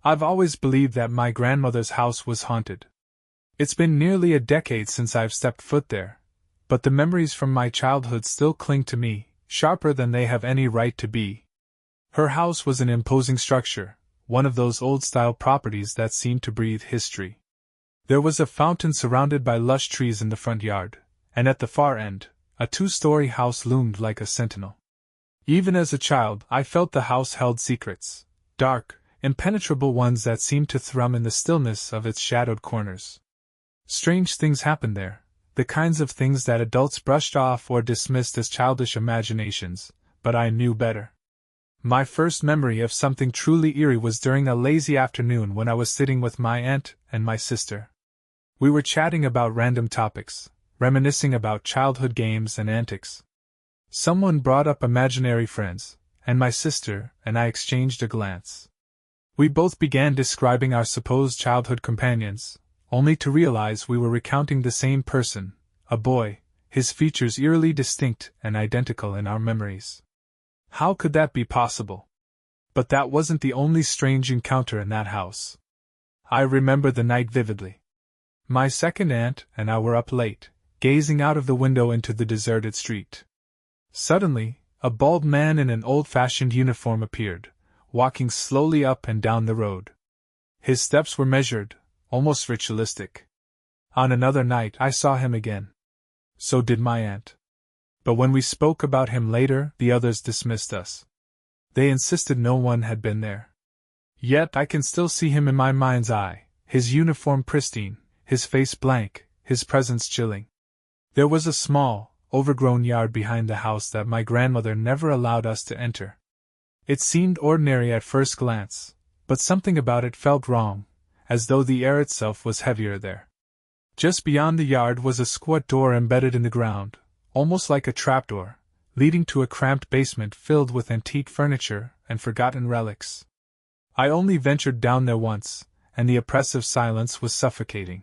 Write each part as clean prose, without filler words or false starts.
I've always believed that my grandmother's house was haunted. It's been nearly a decade since I've stepped foot there, but the memories from my childhood still cling to me, sharper than they have any right to be. Her house was an imposing structure, one of those old-style properties that seem to breathe history. There was a fountain surrounded by lush trees in the front yard, and at the far end, a two-story house loomed like a sentinel. Even as a child, I felt the house held secrets, dark, impenetrable ones that seemed to thrum in the stillness of its shadowed corners. Strange things happened there, the kinds of things that adults brushed off or dismissed as childish imaginations, but I knew better. My first memory of something truly eerie was during a lazy afternoon when I was sitting with my aunt and my sister. We were chatting about random topics, reminiscing about childhood games and antics. Someone brought up imaginary friends, and my sister and I exchanged a glance. We both began describing our supposed childhood companions, only to realize we were recounting the same person, a boy, his features eerily distinct and identical in our memories. How could that be possible? But that wasn't the only strange encounter in that house. I remember the night vividly. My second aunt and I were up late, gazing out of the window into the deserted street. Suddenly, a bald man in an old-fashioned uniform appeared, walking slowly up and down the road. His steps were measured, almost ritualistic. On another night I saw him again. So did my aunt. But when we spoke about him later, the others dismissed us. They insisted no one had been there. Yet I can still see him in my mind's eye, his uniform pristine, his face blank, his presence chilling. There was a small, overgrown yard behind the house that my grandmother never allowed us to enter. It seemed ordinary at first glance, but something about it felt wrong, as though the air itself was heavier there. Just beyond the yard was a squat door embedded in the ground, almost like a trapdoor, leading to a cramped basement filled with antique furniture and forgotten relics. I only ventured down there once, and the oppressive silence was suffocating.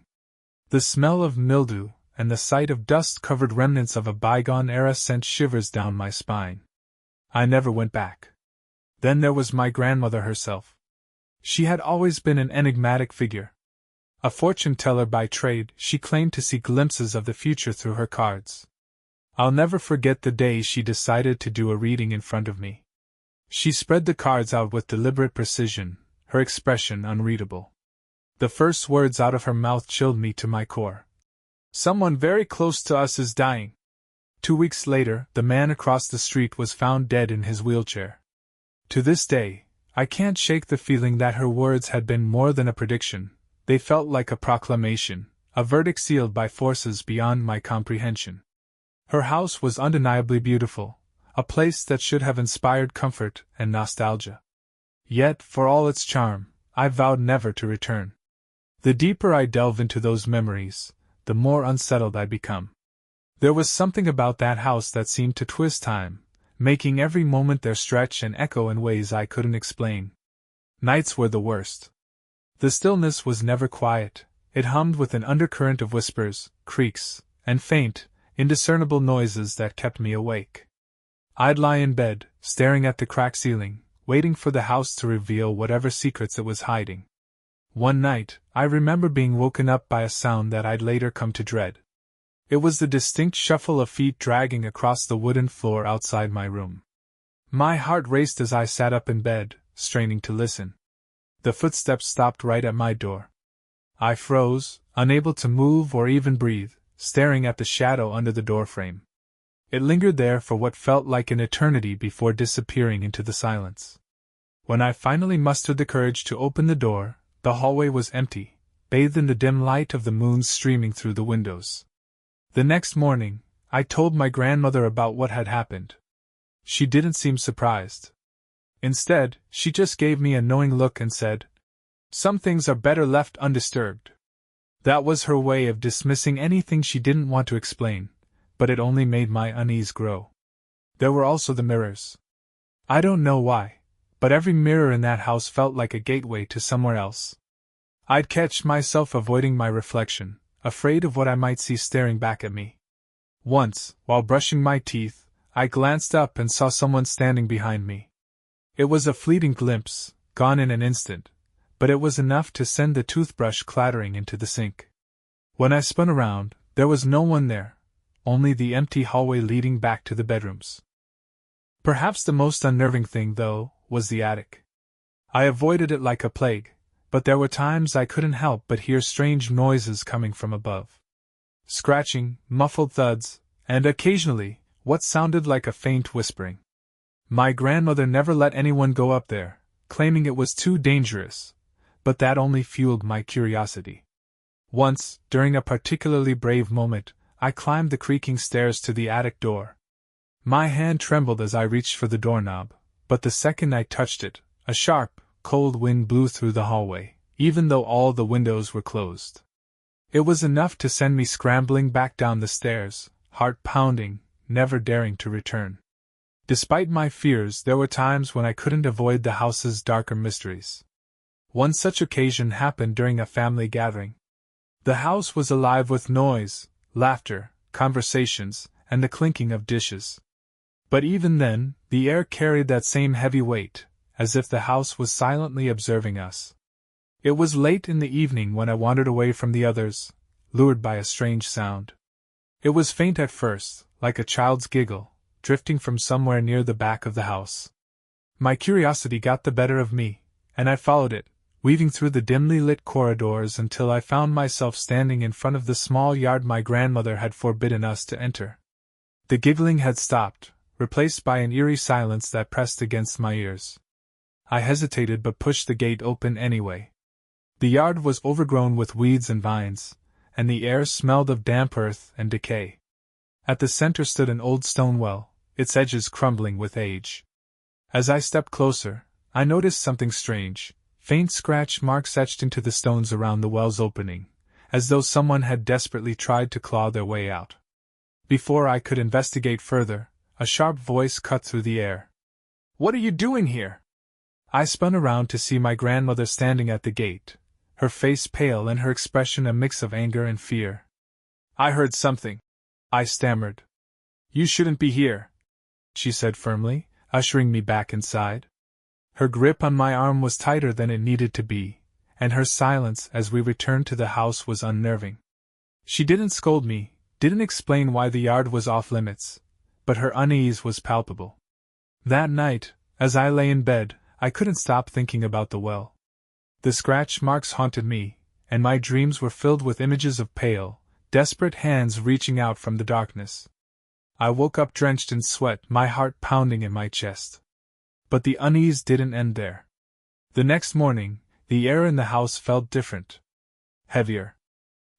The smell of mildew and the sight of dust-covered remnants of a bygone era sent shivers down my spine. I never went back. Then there was my grandmother herself. She had always been an enigmatic figure. A fortune-teller by trade, she claimed to see glimpses of the future through her cards. I'll never forget the day she decided to do a reading in front of me. She spread the cards out with deliberate precision, her expression unreadable. The first words out of her mouth chilled me to my core. "Someone very close to us is dying." 2 weeks later, the man across the street was found dead in his wheelchair. To this day, I can't shake the feeling that her words had been more than a prediction. They felt like a proclamation, a verdict sealed by forces beyond my comprehension. Her house was undeniably beautiful, a place that should have inspired comfort and nostalgia. Yet, for all its charm, I vowed never to return. The deeper I delve into those memories, the more unsettled I become. There was something about that house that seemed to twist time, making every moment there stretch and echo in ways I couldn't explain. Nights were the worst. The stillness was never quiet. It hummed with an undercurrent of whispers, creaks, and faint, indiscernible noises that kept me awake. I'd lie in bed, staring at the cracked ceiling, waiting for the house to reveal whatever secrets it was hiding. One night, I remember being woken up by a sound that I'd later come to dread. It was the distinct shuffle of feet dragging across the wooden floor outside my room. My heart raced as I sat up in bed, straining to listen. The footsteps stopped right at my door. I froze, unable to move or even breathe, staring at the shadow under the doorframe. It lingered there for what felt like an eternity before disappearing into the silence. When I finally mustered the courage to open the door, the hallway was empty, bathed in the dim light of the moon streaming through the windows. The next morning, I told my grandmother about what had happened. She didn't seem surprised. Instead, she just gave me a knowing look and said, "Some things are better left undisturbed." That was her way of dismissing anything she didn't want to explain, but it only made my unease grow. There were also the mirrors. I don't know why, but every mirror in that house felt like a gateway to somewhere else. I'd catch myself avoiding my reflection, afraid of what I might see staring back at me. Once, while brushing my teeth, I glanced up and saw someone standing behind me. It was a fleeting glimpse, gone in an instant, but it was enough to send the toothbrush clattering into the sink. When I spun around, there was no one there, only the empty hallway leading back to the bedrooms. Perhaps the most unnerving thing, though, was the attic. I avoided it like a plague, but there were times I couldn't help but hear strange noises coming from above. Scratching, muffled thuds, and occasionally, what sounded like a faint whispering. My grandmother never let anyone go up there, claiming it was too dangerous, but that only fueled my curiosity. Once, during a particularly brave moment, I climbed the creaking stairs to the attic door. My hand trembled as I reached for the doorknob, but the second I touched it, a sharp, cold wind blew through the hallway, even though all the windows were closed. It was enough to send me scrambling back down the stairs, heart pounding, never daring to return. Despite my fears, there were times when I couldn't avoid the house's darker mysteries. One such occasion happened during a family gathering. The house was alive with noise, laughter, conversations, and the clinking of dishes. But even then, the air carried that same heavy weight, as if the house was silently observing us. It was late in the evening when I wandered away from the others, lured by a strange sound. It was faint at first, like a child's giggle, drifting from somewhere near the back of the house. My curiosity got the better of me, and I followed it, weaving through the dimly lit corridors until I found myself standing in front of the small yard my grandmother had forbidden us to enter. The giggling had stopped, replaced by an eerie silence that pressed against my ears. I hesitated but pushed the gate open anyway. The yard was overgrown with weeds and vines, and the air smelled of damp earth and decay. At the center stood an old stone well, its edges crumbling with age. As I stepped closer, I noticed something strange. Faint scratch marks etched into the stones around the well's opening, as though someone had desperately tried to claw their way out. Before I could investigate further, a sharp voice cut through the air. "What are you doing here?" I spun around to see my grandmother standing at the gate, her face pale and her expression a mix of anger and fear. "I heard something," I stammered. "You shouldn't be here," she said firmly, ushering me back inside. Her grip on my arm was tighter than it needed to be, and her silence as we returned to the house was unnerving. She didn't scold me, didn't explain why the yard was off limits, but her unease was palpable. That night, as I lay in bed, I couldn't stop thinking about the well. The scratch marks haunted me, and my dreams were filled with images of pale, desperate hands reaching out from the darkness. I woke up drenched in sweat, my heart pounding in my chest. But the unease didn't end there. The next morning, the air in the house felt different. Heavier.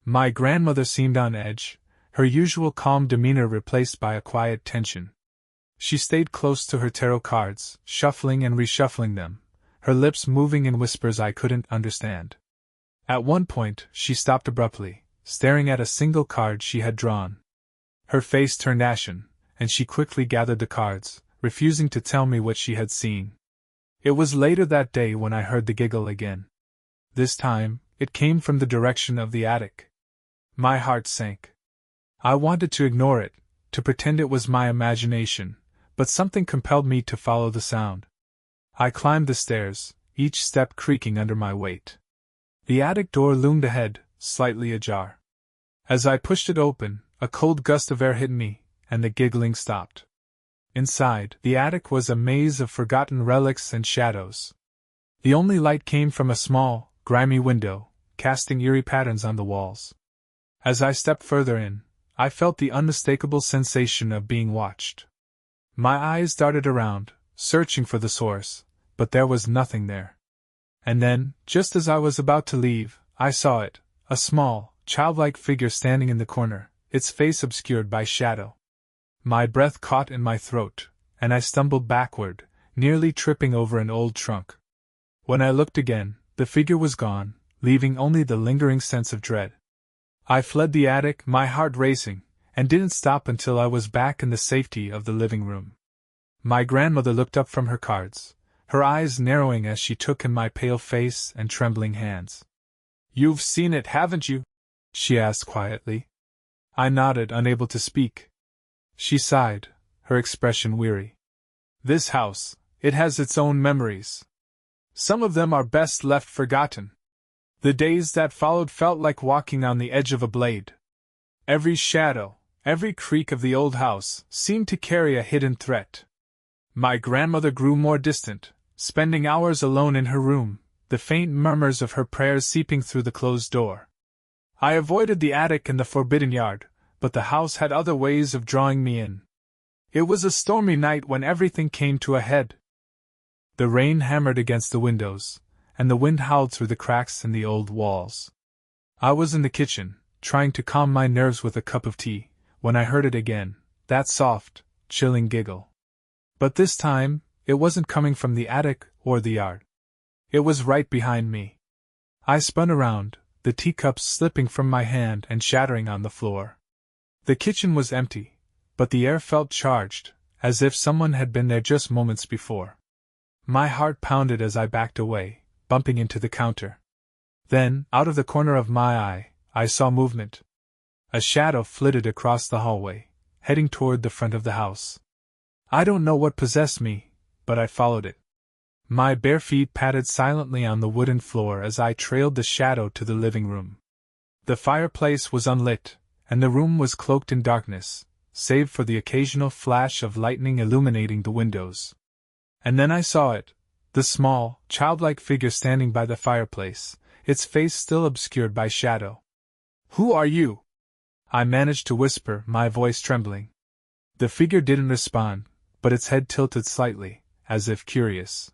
My grandmother seemed on edge, her usual calm demeanor replaced by a quiet tension. She stayed close to her tarot cards, shuffling and reshuffling them, her lips moving in whispers I couldn't understand. At one point, she stopped abruptly, staring at a single card she had drawn. Her face turned ashen, and she quickly gathered the cards, refusing to tell me what she had seen. It was later that day when I heard the giggle again. This time, it came from the direction of the attic. My heart sank. I wanted to ignore it, to pretend it was my imagination, but something compelled me to follow the sound. I climbed the stairs, each step creaking under my weight. The attic door loomed ahead, slightly ajar. As I pushed it open, a cold gust of air hit me, and the giggling stopped. Inside, the attic was a maze of forgotten relics and shadows. The only light came from a small, grimy window, casting eerie patterns on the walls. As I stepped further in, I felt the unmistakable sensation of being watched. My eyes darted around, searching for the source, but there was nothing there. And then, just as I was about to leave, I saw it, a small, childlike figure standing in the corner, its face obscured by shadow. My breath caught in my throat, and I stumbled backward, nearly tripping over an old trunk. When I looked again, the figure was gone, leaving only the lingering sense of dread. I fled the attic, my heart racing, and didn't stop until I was back in the safety of the living room. My grandmother looked up from her cards, her eyes narrowing as she took in my pale face and trembling hands. "You've seen it, haven't you?" she asked quietly. I nodded, unable to speak. She sighed, her expression weary. "This house, it has its own memories. Some of them are best left forgotten. The days that followed felt like walking on the edge of a blade. Every shadow, every creak of the old house seemed to carry a hidden threat. My grandmother grew more distant, spending hours alone in her room, the faint murmurs of her prayers seeping through the closed door. I avoided the attic and the forbidden yard, but the house had other ways of drawing me in. It was a stormy night when everything came to a head. The rain hammered against the windows, and the wind howled through the cracks in the old walls. I was in the kitchen, trying to calm my nerves with a cup of tea, when I heard it again, that soft, chilling giggle. But this time, it wasn't coming from the attic or the yard. It was right behind me. I spun around, the teacups slipping from my hand and shattering on the floor. The kitchen was empty, but the air felt charged, as if someone had been there just moments before. My heart pounded as I backed away, bumping into the counter. Then, out of the corner of my eye, I saw movement. A shadow flitted across the hallway, heading toward the front of the house. I don't know what possessed me, but I followed it. My bare feet patted silently on the wooden floor as I trailed the shadow to the living room. The fireplace was unlit, and the room was cloaked in darkness, save for the occasional flash of lightning illuminating the windows. And then I saw it, the small, childlike figure standing by the fireplace, its face still obscured by shadow. "Who are you?" I managed to whisper, my voice trembling. The figure didn't respond, but its head tilted slightly, as if curious.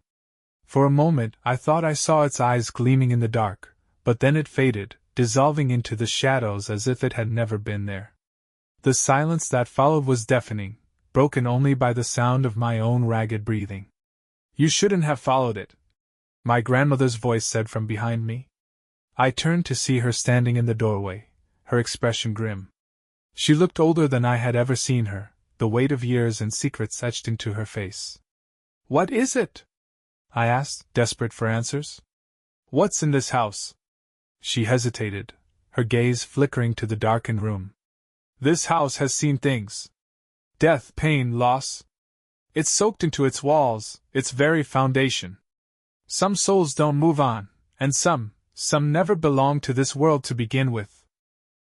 For a moment I thought I saw its eyes gleaming in the dark, but then it faded, dissolving into the shadows as if it had never been there. The silence that followed was deafening, broken only by the sound of my own ragged breathing. "You shouldn't have followed it," my grandmother's voice said from behind me. I turned to see her standing in the doorway, her expression grim. She looked older than I had ever seen her, the weight of years and secrets etched into her face. "What is it?" I asked, desperate for answers. "What's in this house?" She hesitated, her gaze flickering to the darkened room. "This house has seen things. Death, pain, loss. It's soaked into its walls, its very foundation. Some souls don't move on, and some never belonged to this world to begin with."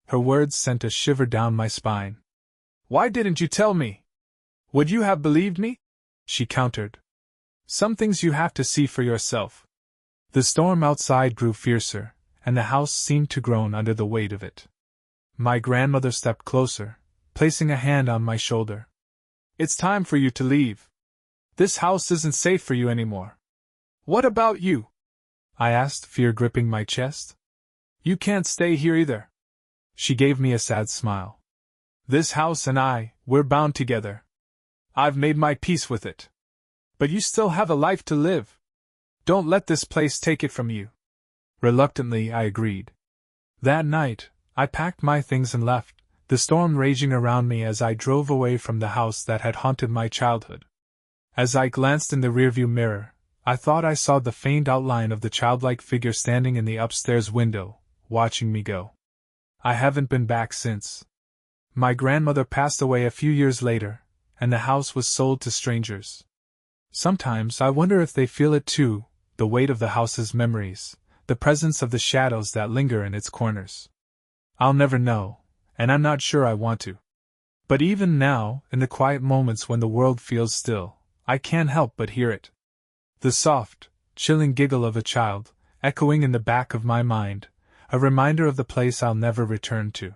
Her words sent a shiver down my spine. "Why didn't you tell me? Would you have believed me?" she countered. "Some things you have to see for yourself." The storm outside grew fiercer, and the house seemed to groan under the weight of it. My grandmother stepped closer, placing a hand on my shoulder. "It's time for you to leave. This house isn't safe for you anymore." "What about you?" I asked, fear gripping my chest. "You can't stay here either." She gave me a sad smile. "This house and we're bound together. I've made my peace with it. But you still have a life to live. Don't let this place take it from you." Reluctantly, I agreed. That night, I packed my things and left, the storm raging around me as I drove away from the house that had haunted my childhood. As I glanced in the rearview mirror, I thought I saw the faint outline of the childlike figure standing in the upstairs window, watching me go. I haven't been back since. My grandmother passed away a few years later, and the house was sold to strangers. Sometimes I wonder if they feel it too, the weight of the house's memories, the presence of the shadows that linger in its corners. I'll never know, and I'm not sure I want to. But even now, in the quiet moments when the world feels still, I can't help but hear it. The soft, chilling giggle of a child, echoing in the back of my mind, a reminder of the place I'll never return to.